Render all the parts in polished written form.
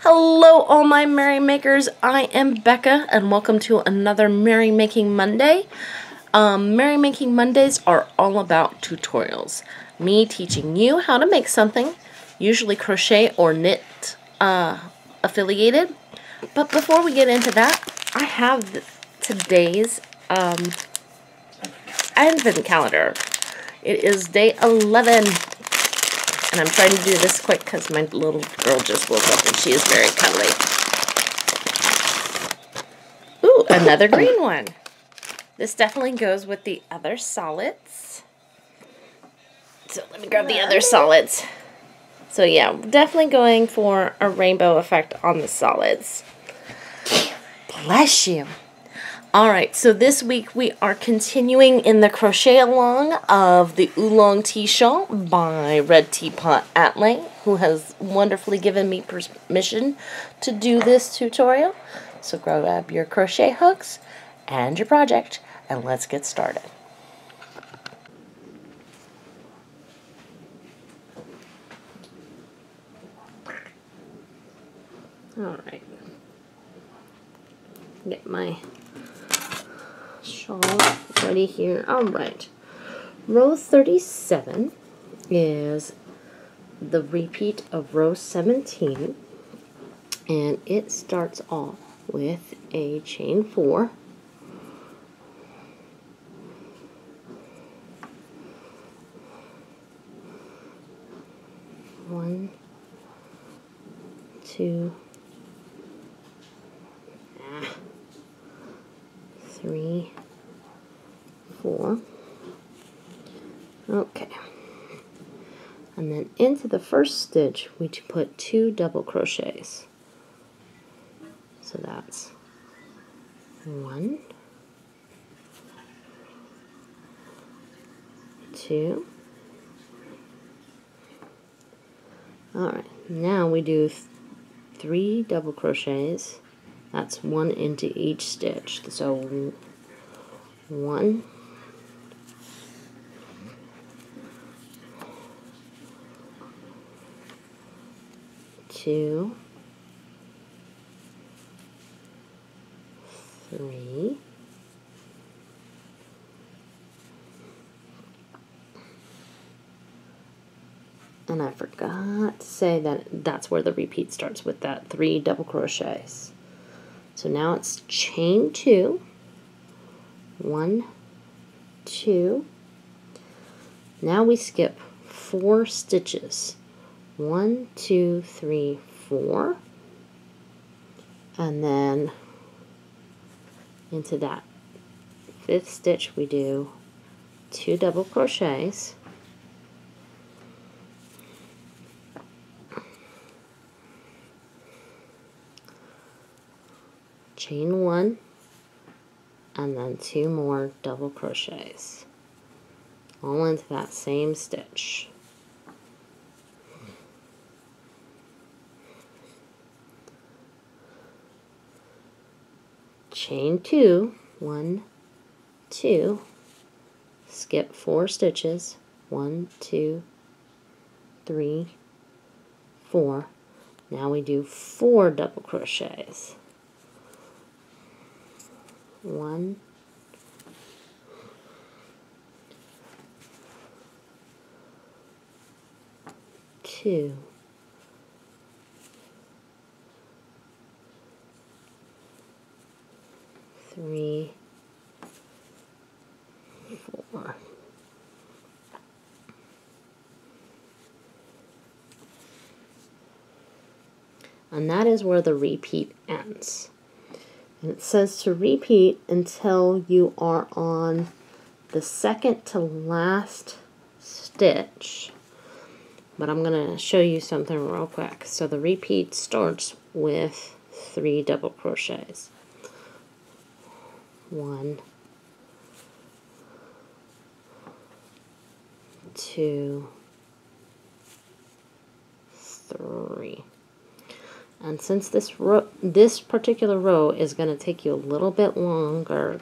Hello all my merry makers, I am Becca and welcome to another Merry Making Monday. Merry Making Mondays are all about tutorials. Me teaching you how to make something, usually crochet or knit affiliated. But before we get into that, I have today's advent calendar. It is day 11. And I'm trying to do this quick because my little girl just woke up and she is very cuddly. Ooh, another green one. This definitely goes with the other solids. So let me grab the other solids. So yeah, definitely going for a rainbow effect on the solids. Bless you. Alright, so this week we are continuing in the crochet along of the Oolong tea shawl by Red Teapot Atelier, who has wonderfully given me permission to do this tutorial. So grab your crochet hooks and your project and let's get started. Alright, get my shawl ready here. Alright, row 37 is the repeat of row 17, and it starts off with a chain 4, one, two, 3, 4. Okay, and then into the first stitch we put 2 double crochets. So that's 1, 2. Alright, now we do 3 double crochets. That's 1 into each stitch. So 1, 2, 3, and I forgot to say that that's where the repeat starts, with that 3 double crochets. So now it's chain 2, 1, 2. Now we skip 4 stitches. 1, 2, 3, 4. And then into that 5th stitch we do 2 double crochets. Chain 1, and then 2 more double crochets, all into that same stitch. Chain 2, 1, 2, skip 4 stitches, 1, 2, 3, 4. Now we do 4 double crochets. 1, 2, 3, 4. And that is where the repeat ends. And it says to repeat until you are on the second to last stitch. But I'm going to show you something real quick. So the repeat starts with 3 double crochets. 1, 2, 3. And since this particular row is going to take you a little bit longer,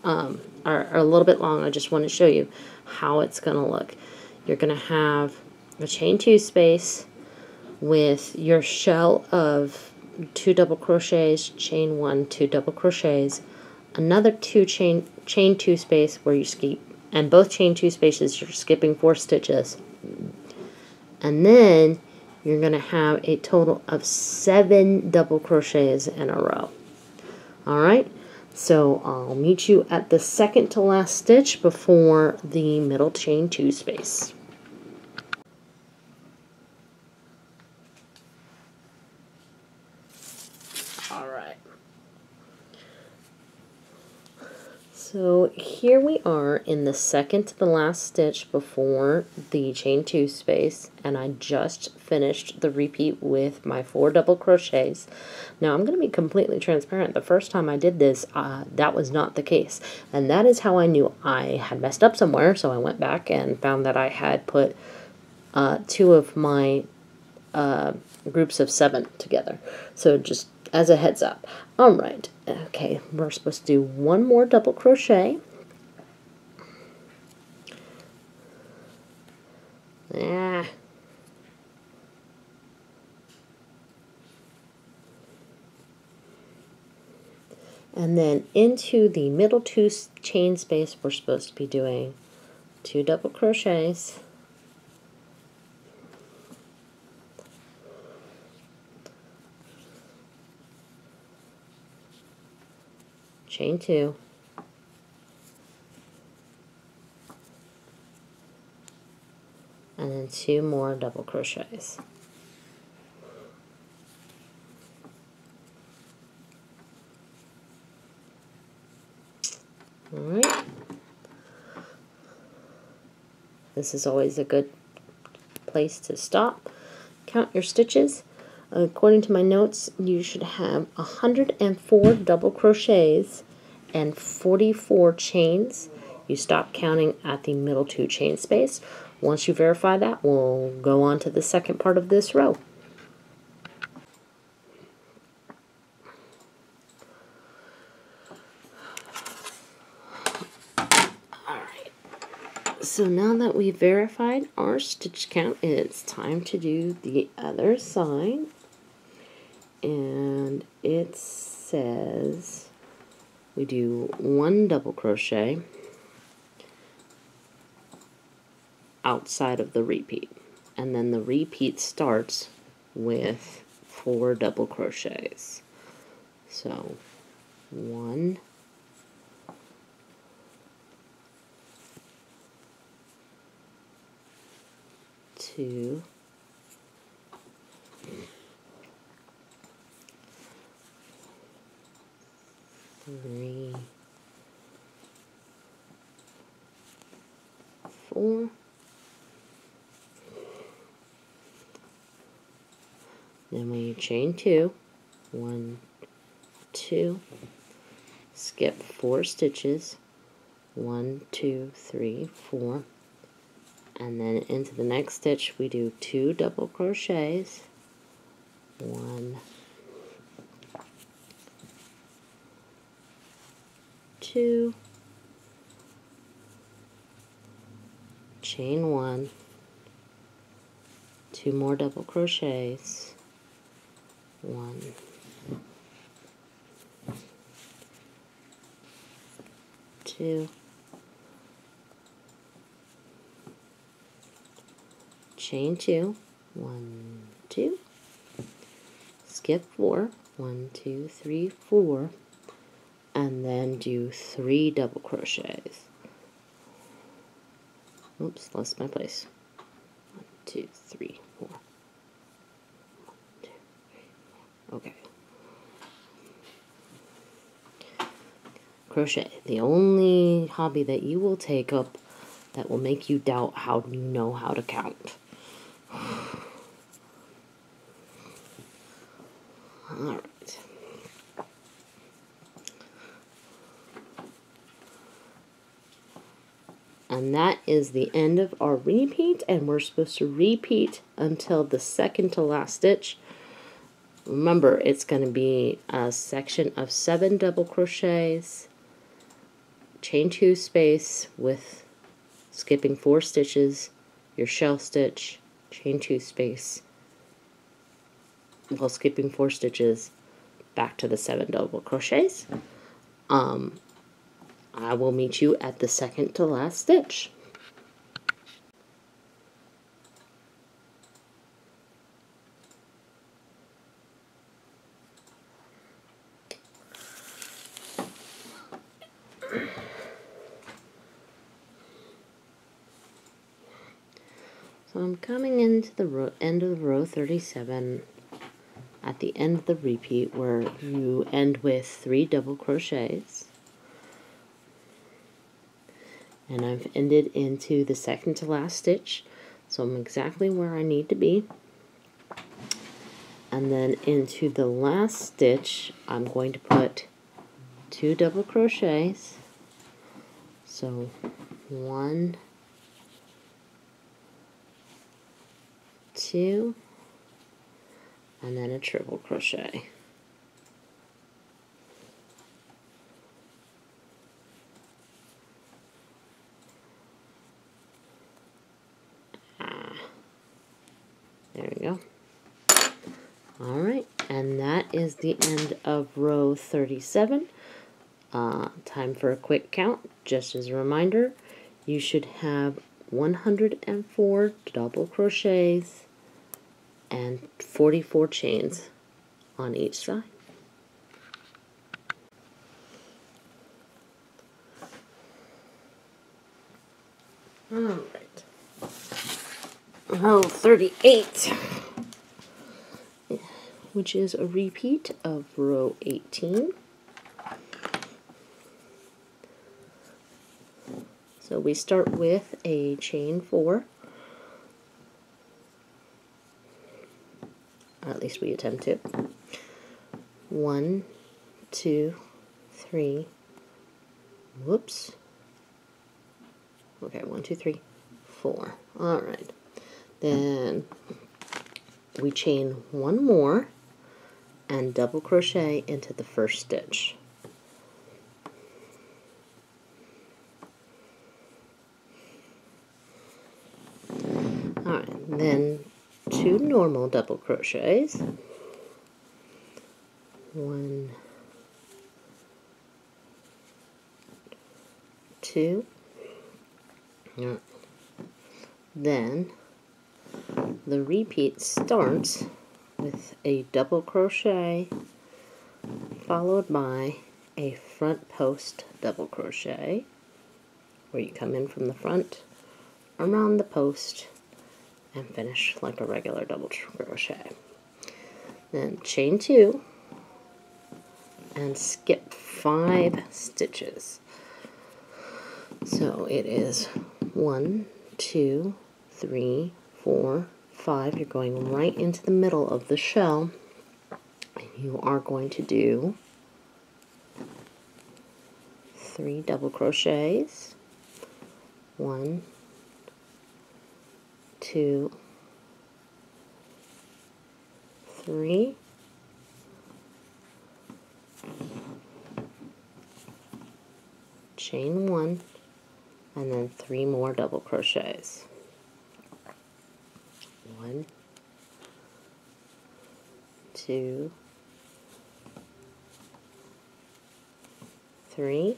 or a little bit long, I just want to show you how it's going to look. You're going to have a chain 2 space with your shell of 2 double crochets, chain 1, 2 double crochets, another 2 chain 2 space where you skip, and both chain 2 spaces you're skipping 4 stitches, and then you're going to have a total of 7 double crochets in a row. Alright, so I'll meet you at the second to last stitch before the middle chain 2 space. Alright, so here we are in the second to the last stitch before the chain 2 space, and I just finished the repeat with my 4 double crochets. Now I'm going to be completely transparent. The first time I did this, that was not the case, and that is how I knew I had messed up somewhere. So I went back and found that I had put 2 of my groups of 7 together. So just as a heads up. Alright, okay, we're supposed to do 1 more double crochet. And then into the middle 2 chain space, we're supposed to be doing 2 double crochets, chain 2, and then 2 more double crochets. Alright, this is always a good place to stop. Count your stitches. According to my notes, you should have 104 double crochets and 44 chains. You stop counting at the middle 2 chain space. Once you verify that, we'll go on to the second part of this row. Alright, so now that we've verified our stitch count, it's time to do the other side. And it says we do 1 double crochet outside of the repeat, and then the repeat starts with 4 double crochets. So 1, 2, 3, 4, then we chain 2, 1, 2, skip 4 stitches, 1, 2, 3, 4, and then into the next stitch we do 2 double crochets, 1, 2, chain 1, 2 more double crochets, 1, 2, chain 2, 1, 2, skip 4, 1, 2, 3, 4, and then do 3 double crochets. Oops, lost my place. 1, 2, 3, 4. 1, 2, 3, 4. Okay. Crochet, the only hobby that you will take up that will make you doubt how you know how to count. Alright. And that is the end of our repeat, and we're supposed to repeat until the second to last stitch. Remember, it's going to be a section of 7 double crochets, chain 2 space with skipping 4 stitches, your shell stitch, chain 2 space, while skipping 4 stitches back to the 7 double crochets. I will meet you at the second to last stitch. So I'm coming into the end of row 37 at the end of the repeat where you end with 3 double crochets. And I've ended into the second to last stitch, so I'm exactly where I need to be. And then into the last stitch, I'm going to put 2 double crochets. So 1, 2, and then a triple crochet. There we go. Alright, and that is the end of row 37. Time for a quick count. Just as a reminder, you should have 104 double crochets and 44 chains on each side. Alright. Row 38, which is a repeat of row 18. So we start with a chain 4, at least we attempt to. 1, 2, 3, whoops. Okay, 1, 2, 3, 4. Alright. Then we chain 1 more and double crochet into the first stitch. Alright, then 2 normal double crochets. 1, 2. Then the repeat starts with a double crochet followed by a front post double crochet, where you come in from the front, around the post, and finish like a regular double crochet. Then chain 2 and skip 5 stitches. So it is 1, 2, 3, 4, 5. You're going right into the middle of the shell, and you are going to do 3 double crochets. 1, 2, 3. Chain 1, and then 3 more double crochets. 1, 2, 3.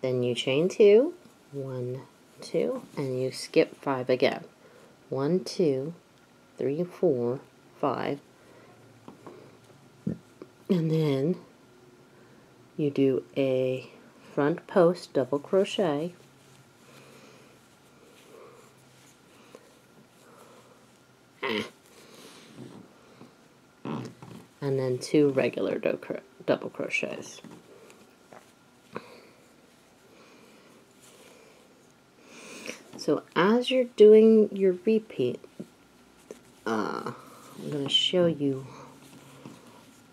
Then you chain 2, 1, 2, and you skip 5 again. 1, 2, 3, 4, 5. And then you do a front post double crochet, and then 2 regular double crochets. So as you're doing your repeat, I'm going to show you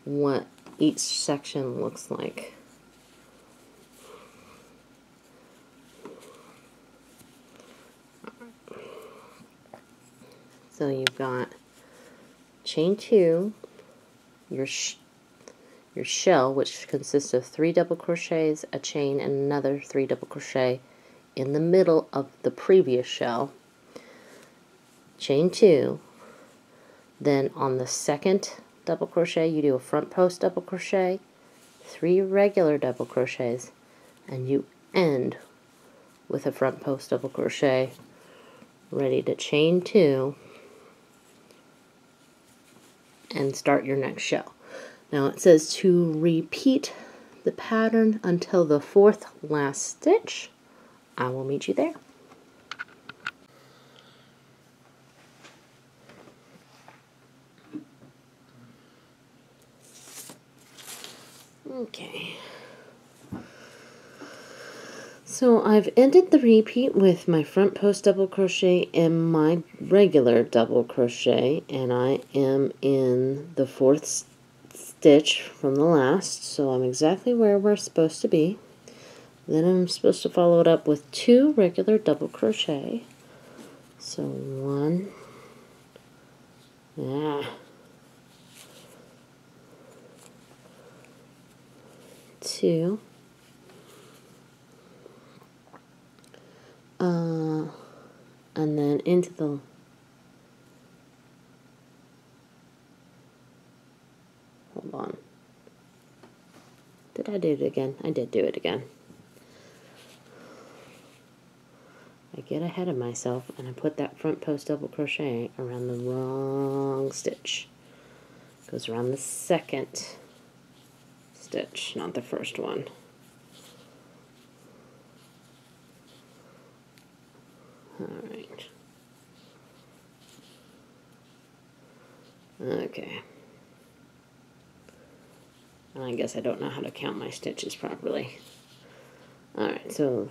what each section looks like. So you've got chain 2, your shell, which consists of 3 double crochets, a chain, and another 3 double crochet in the middle of the previous shell. Chain 2, Then on the second double crochet, you do a front post double crochet, 3 regular double crochets, and you end with a front post double crochet, ready to chain 2 and start your next shell. Now it says to repeat the pattern until the 4th last stitch. I will meet you there. Okay. So I've ended the repeat with my front post double crochet and my regular double crochet, and I am in the 4th stitch from the last, so I'm exactly where we're supposed to be. Then I'm supposed to follow it up with 2 regular double crochet. So 1, 2, and then into the hold on. Did I do it again? I did do it again. I get ahead of myself and I put that front post double crochet around the wrong stitch. Goes around the 2nd stitch, not the 1st one. Alright. Okay. And I guess I don't know how to count my stitches properly. Alright, so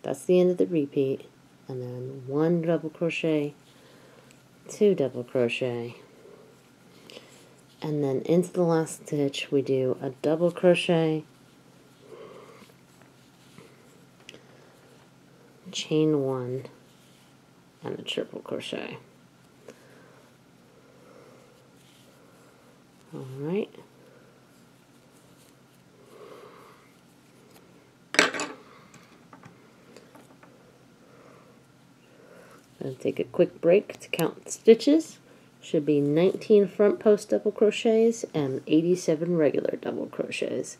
that's the end of the repeat. And then 1 double crochet, 2 double crochet, and then into the last stitch we do a double crochet, chain 1, and a triple crochet. Alright. I'll take a quick break to count the stitches. Should be 19 front post double crochets and 87 regular double crochets.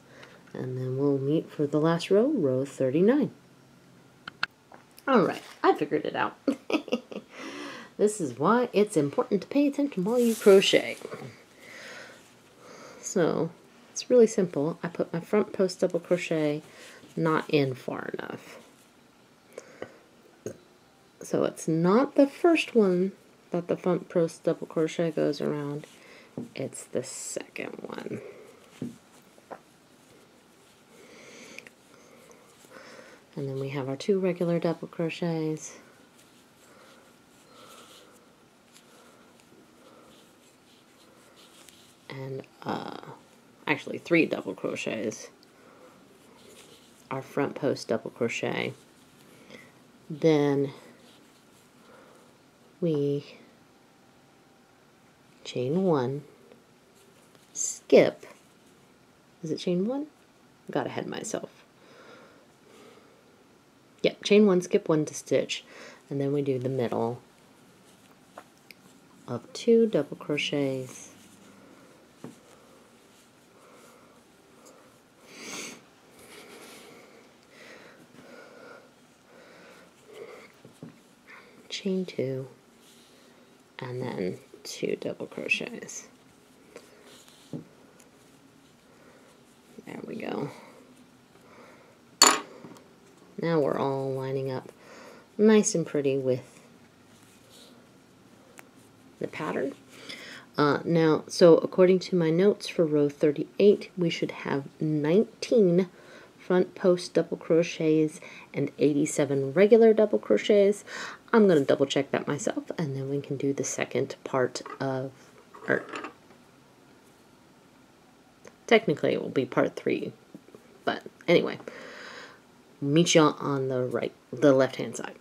And then we'll meet for the last row, row 39. Alright, I figured it out. This is why it's important to pay attention while you crochet. So, it's really simple. I put my front post double crochet not in far enough. So it's not the first one that the front post double crochet goes around, it's the 2nd one. And then we have our 2 regular double crochets. And actually 3 double crochets. Our front post double crochet. Then we chain 1, skip. Is it chain 1? Got ahead of myself. Yep, chain 1, skip 1 to stitch, and then we do the middle of 2 double crochets, chain 2, and then 2 double crochets. There we go. Now we're all lining up nice and pretty with the pattern. Now, so according to my notes for row 38, we should have 19 front post double crochets and 87 regular double crochets. I'm going to double check that myself, and then we can do the second part of, or technically it will be part 3, but anyway, meet you on the left-hand side.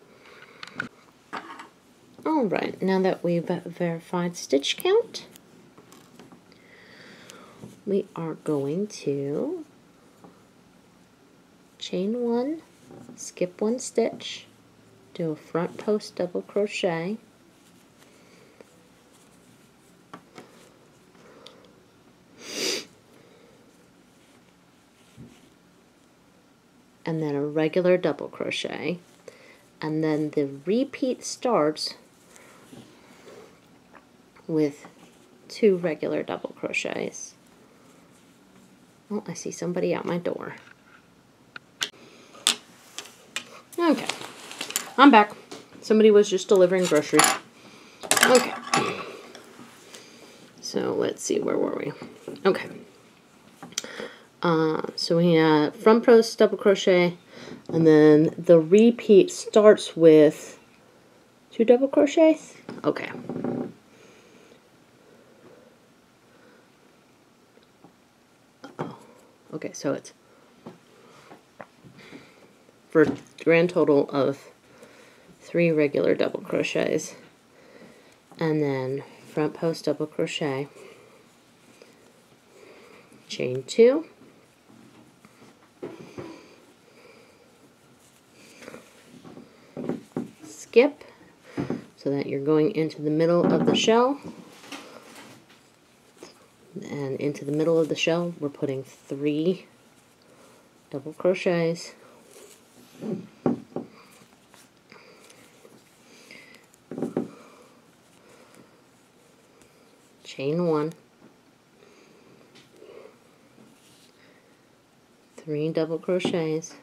Alright, now that we've verified stitch count, we are going to chain 1, skip 1 stitch, do a front post double crochet, and then a regular double crochet, and then the repeat starts with 2 regular double crochets. Oh, I see somebody out my door. Okay, I'm back. Somebody was just delivering groceries. Okay. So let's see, where were we? Okay. So we have front post double crochet, and then the repeat starts with 2 double crochets. Okay. Okay, so it's for a grand total of 3 regular double crochets, and then front post double crochet, chain 2, skip, so that you're going into the middle of the shell, and into the middle of the shell we're putting 3 double crochets, chain 1, 3 double crochets,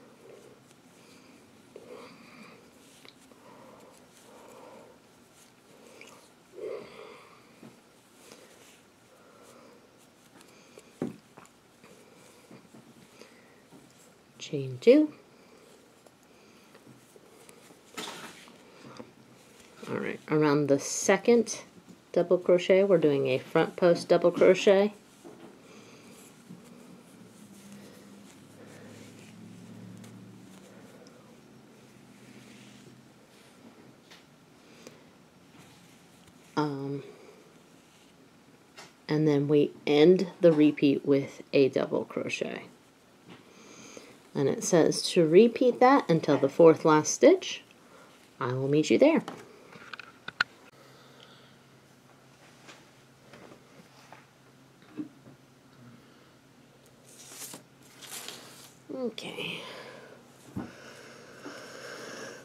chain 2. Alright, around the second double crochet we're doing a front post double crochet, and then we end the repeat with a double crochet. And it says to repeat that until the 4th last stitch. I will meet you there. Okay.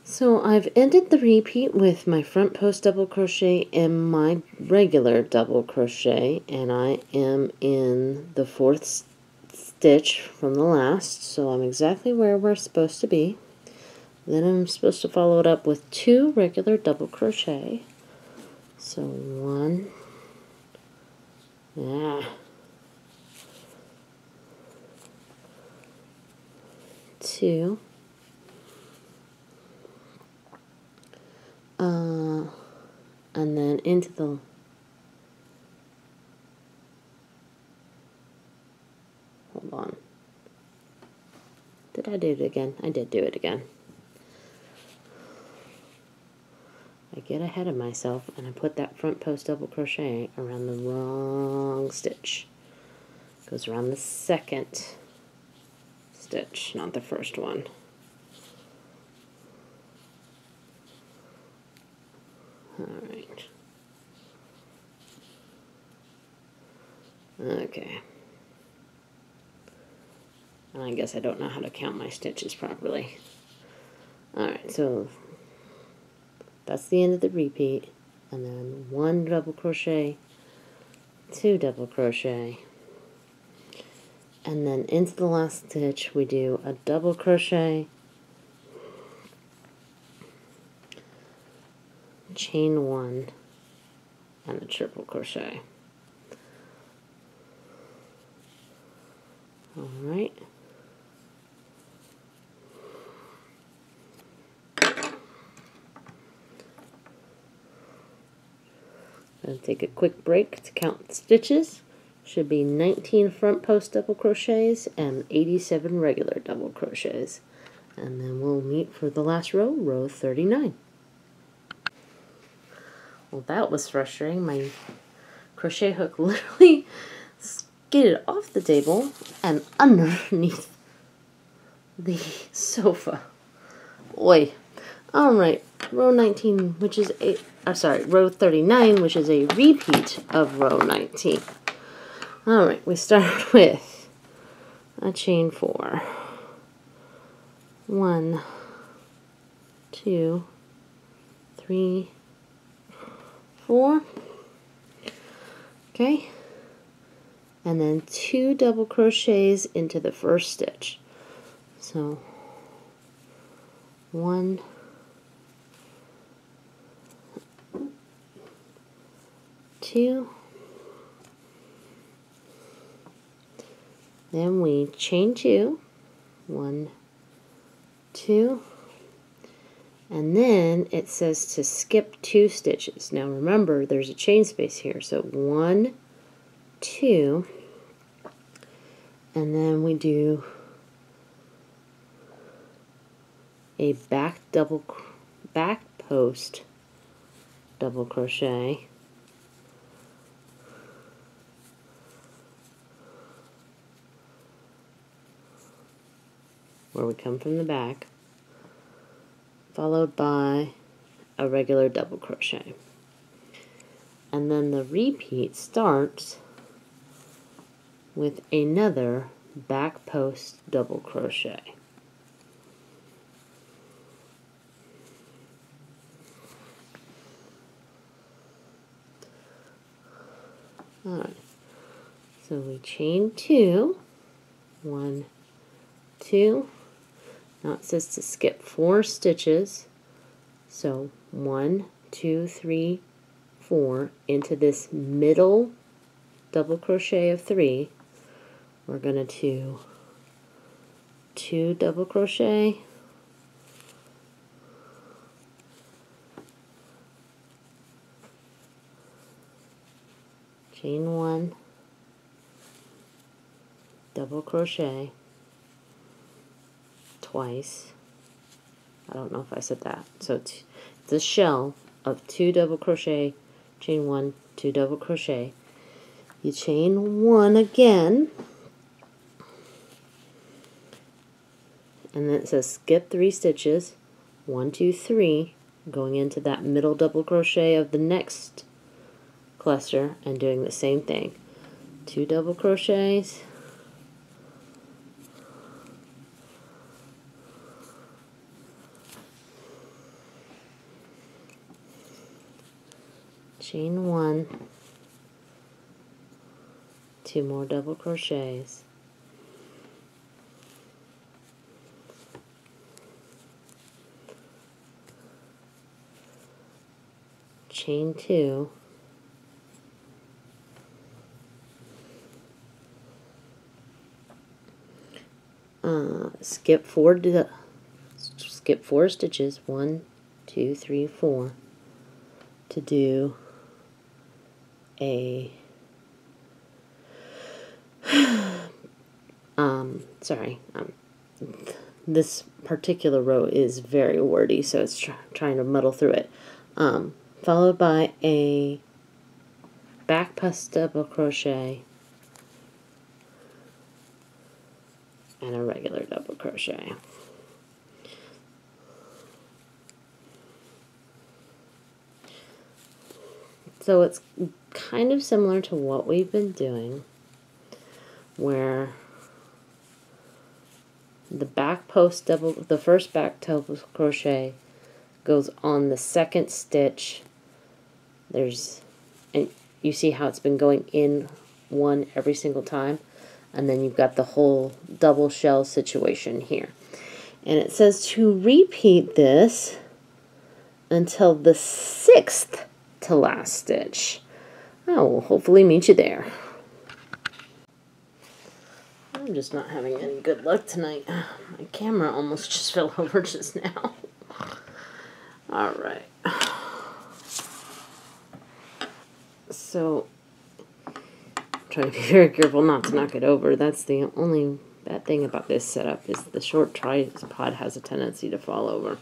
So I've ended the repeat with my front post double crochet and my regular double crochet, and I am in the 4th stitch from the last, so I'm exactly where we're supposed to be. Then I'm supposed to follow it up with 2 regular double crochet. So 1, 2, and then into the hold on. Did I do it again? I did do it again. I get ahead of myself and I put that front post double crochet around the wrong stitch. It goes around the 2nd stitch, not the 1st one. Alright. Okay. And I guess I don't know how to count my stitches properly. Alright, so that's the end of the repeat. And then 1 double crochet, 2 double crochet, and then into the last stitch we do a double crochet, chain 1, and a triple crochet. Alright. I'll take a quick break to count stitches. Should be 19 front post double crochets and 87 regular double crochets. And then we'll meet for the last row, row 39. Well, that was frustrating. My crochet hook literally skidded off the table and underneath the sofa. Oi. Alright, row 19, which is row 39, which is a repeat of row 19. Alright, we start with a chain 4, 1, 2, 3, 4. Okay, and then 2 double crochets into the first stitch. So 1, 2, then we chain 2, 1, 2, and then it says to skip 2 stitches. Now remember, there's a chain space here, so 1, 2, and then we do a back post double crochet, where we come from the back, followed by a regular double crochet. And then the repeat starts with another back post double crochet. Alright, so we chain 2, 1, 2. Now it says to skip 4 stitches, so 1, 2, 3, 4 into this middle double crochet of 3. We're going to do 2 double crochet, chain 1, double crochet twice. I don't know if I said that. So it's a shell of 2 double crochet, chain 1, 2 double crochet. You chain 1 again, and then it says skip 3 stitches, 1, 2, 3, going into that middle double crochet of the next cluster and doing the same thing. 2 double crochets, chain 1, 2 more double crochets, chain 2, skip 4 stitches, 1, 2, 3, 4, to do a this particular row is very wordy, so it's trying to muddle through it. Followed by a back post double crochet and a regular double crochet. So it's kind of similar to what we've been doing, where the back post double, the first back double crochet goes on the second stitch. And you see how it's been going in one every single time, and then you've got the whole double shell situation here. And it says to repeat this until the 6th to last stitch. I will hopefully meet you there. I'm just not having any good luck tonight. My camera almost just fell over just now. Alright. So, I'm trying to be very careful not to knock it over. That's the only bad thing about this setup, is the short tripod has a tendency to fall over.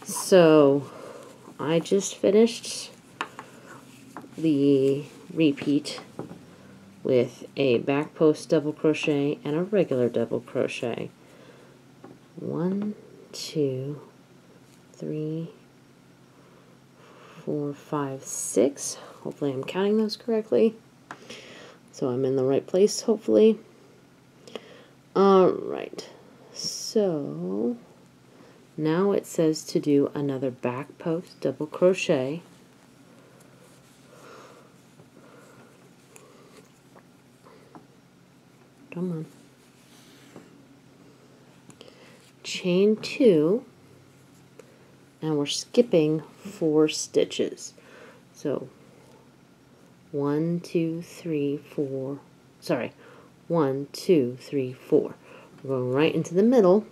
So, I just finished the repeat with a back post double crochet and a regular double crochet. 1, 2, 3, 4, 5, 6. Hopefully I'm counting those correctly, so I'm in the right place, hopefully. Alright, So now it says to do another back post double crochet. Come on. Chain 2, and we're skipping 4 stitches. So 1, 2, 3, 4. Sorry, 1, 2, 3, 4. We're going right into the middle.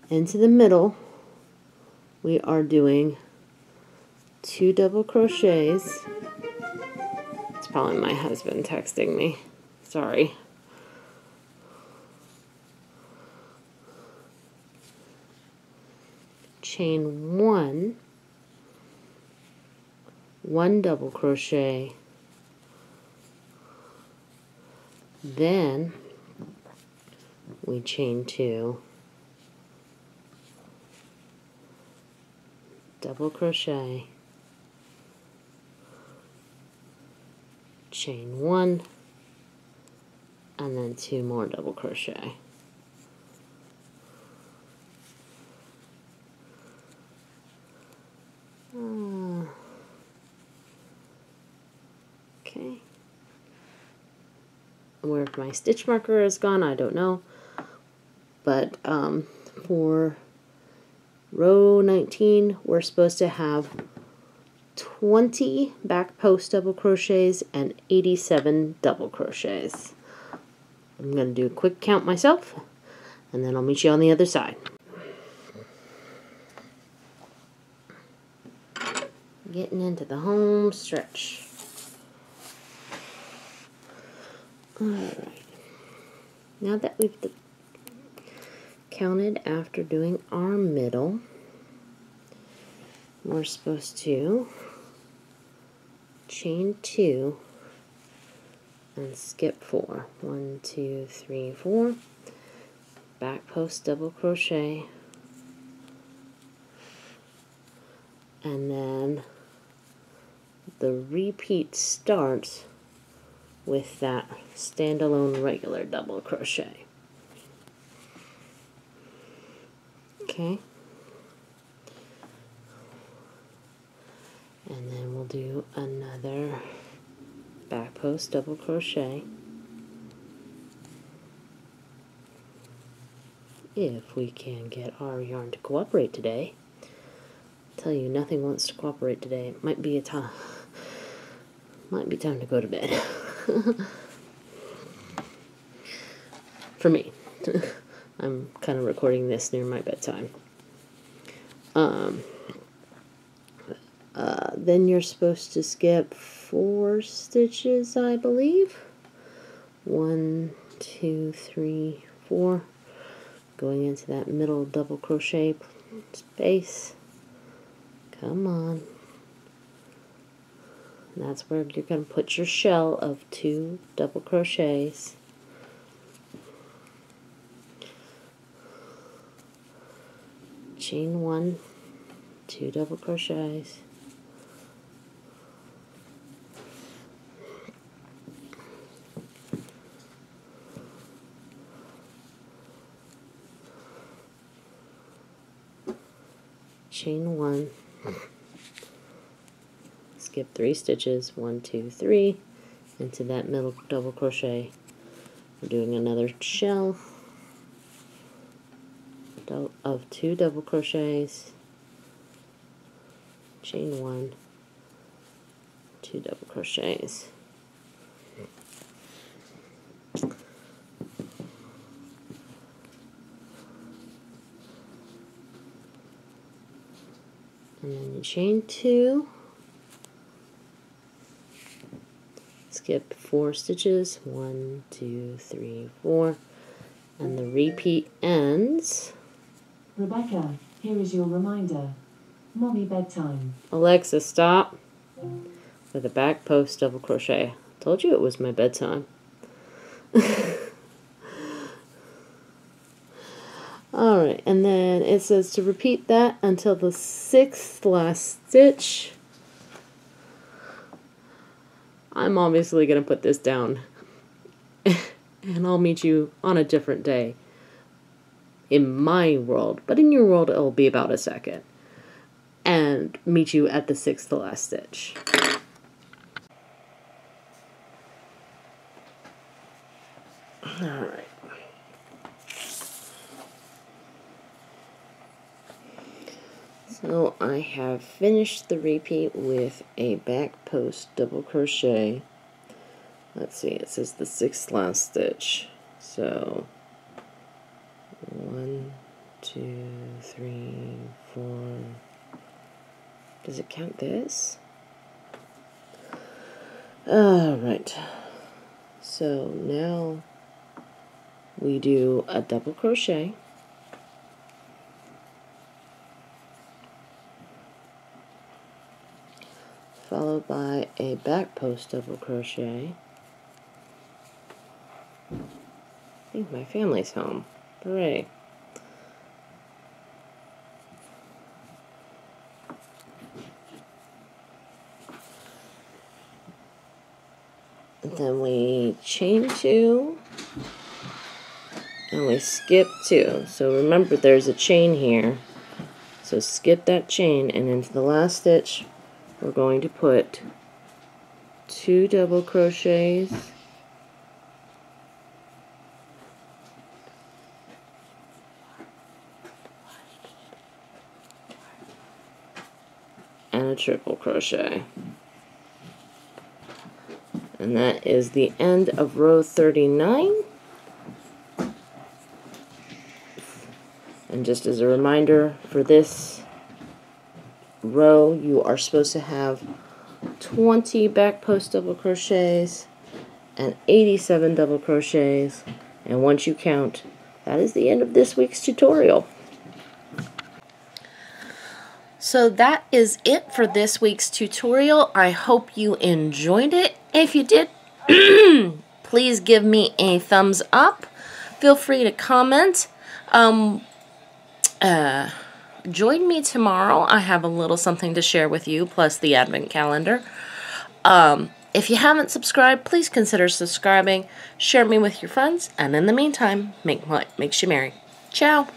Into the middle, we are doing 2 double crochets. It's probably my husband texting me. Sorry. Chain 1, 1 double crochet, then we chain 2, double crochet, chain 1, and then 2 more double crochet. Okay. Where my stitch marker is gone, I don't know. But for row 19, we're supposed to have 20 back post double crochets and 87 double crochets. I'm going to do a quick count myself, and then I'll meet you on the other side. Getting into the home stretch. Alright. Now that we've counted after doing our middle, we're supposed to chain 2 and skip 4. 1, 2, 3, 4. Back post double crochet, and then the repeat starts with that standalone regular double crochet. Okay. And then we'll do another back post double crochet. If we can get our yarn to cooperate today. I tell you, nothing wants to cooperate today. It might be time to go to bed. For me. I'm kind of recording this near my bedtime. Then you're supposed to skip 4 stitches, I believe. 1, 2, 3, 4. Going into that middle double crochet space. Come on. And that's where you're going to put your shell of 2 double crochets. Chain 1, 2 double crochets. Chain 1, skip 3 stitches, 1, 2, 3, into that middle double crochet. We're doing another shell of 2 double crochets, chain 1, 2 double crochets. And then you chain 2, skip 4 stitches, 1, 2, 3, 4, and the repeat ends. Rebecca, here is your reminder. Mommy bedtime. Alexa, stop. With a back post double crochet. Told you it was my bedtime. Alright, and then it says to repeat that until the 6th last stitch. I'm obviously going to put this down. And I'll meet you on a different day. in my world, but in your world it'll be about a second. And meet you at the 6th to last stitch. Alright. So I have finished the repeat with a back post double crochet. Let's see, it says the 6th last stitch. So 1, 2, 3, 4. Does it count this? Alright. So now we do a double crochet. Followed by a back post double crochet. I think my family's home. Hooray. And then we chain 2 and we skip 2. So remember there's a chain here. So skip that chain, and into the last stitch we're going to put 2 double crochets and a triple crochet. And that is the end of row 39. And just as a reminder, for this row you are supposed to have 20 back post double crochets and 87 double crochets, and once you count, that is the end of this week's tutorial. So that is it for this week's tutorial. I hope you enjoyed it. If you did, please give me a thumbs up. Feel free to comment. Join me tomorrow. I have a little something to share with you, plus the advent calendar. If you haven't subscribed, please consider subscribing. Share me with your friends, and in the meantime, make what makes you merry. Ciao.